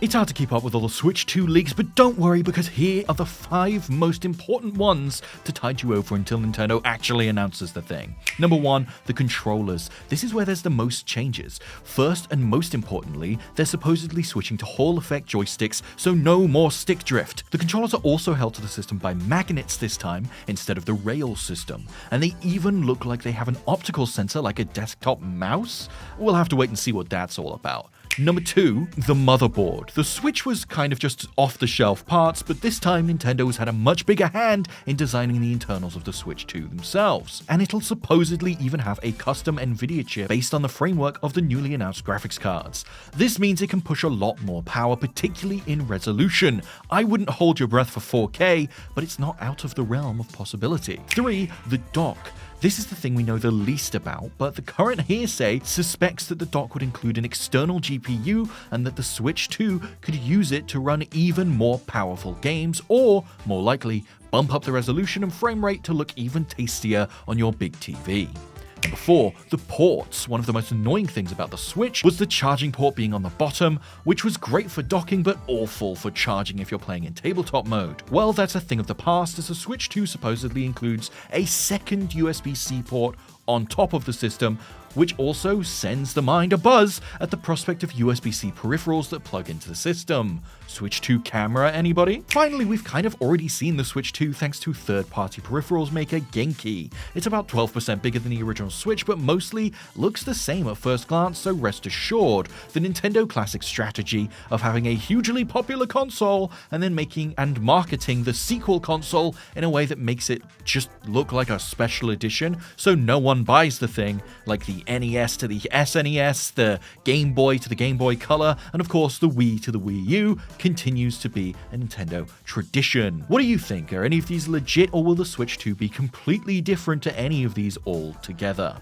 It's hard to keep up with all the Switch 2 leaks, but don't worry because here are the 5 most important ones to tide you over until Nintendo actually announces the thing. Number 1, the controllers. This is where there's the most changes. First and most importantly, they're supposedly switching to Hall effect joysticks, so no more stick drift. The controllers are also held to the system by magnets this time instead of the rail system, and they even look like they have an optical sensor like a desktop mouse. We'll have to wait and see what that's all about. Number 2, the motherboard. The Switch was kind of just off-the-shelf parts, but this time Nintendo's had a much bigger hand in designing the internals of the Switch 2 themselves, and it'll supposedly even have a custom Nvidia chip based on the framework of the newly announced graphics cards. This means it can push a lot more power, particularly in resolution. I wouldn't hold your breath for 4K, but it's not out of the realm of possibility. 3, the dock. This is the thing we know the least about, but the current hearsay suspects that the dock would include an external GPU and that the Switch 2 could use it to run even more powerful games, or, more likely, bump up the resolution and frame rate to look even tastier on your big TV. Number 4, the ports. One of the most annoying things about the Switch was the charging port being on the bottom, which was great for docking but awful for charging if you're playing in tabletop mode. Well, that's a thing of the past, as the Switch 2 supposedly includes a second USB-C port on top of the system, which also sends the mind abuzz at the prospect of USB-C peripherals that plug into the system. Switch 2 camera, anybody? Finally, we've kind of already seen the Switch 2 thanks to third-party peripherals maker Genki. It's about 12% bigger than the original Switch, but mostly looks the same at first glance, so rest assured, the Nintendo classic strategy of having a hugely popular console and then making and marketing the sequel console in a way that makes it just look like a special edition, so no one buys the thing, like the NES to the SNES, the Game Boy to the Game Boy Color, and of course the Wii to the Wii U, continues to be a Nintendo tradition. What do you think? Are any of these legit, or will the Switch 2 be completely different to any of these altogether?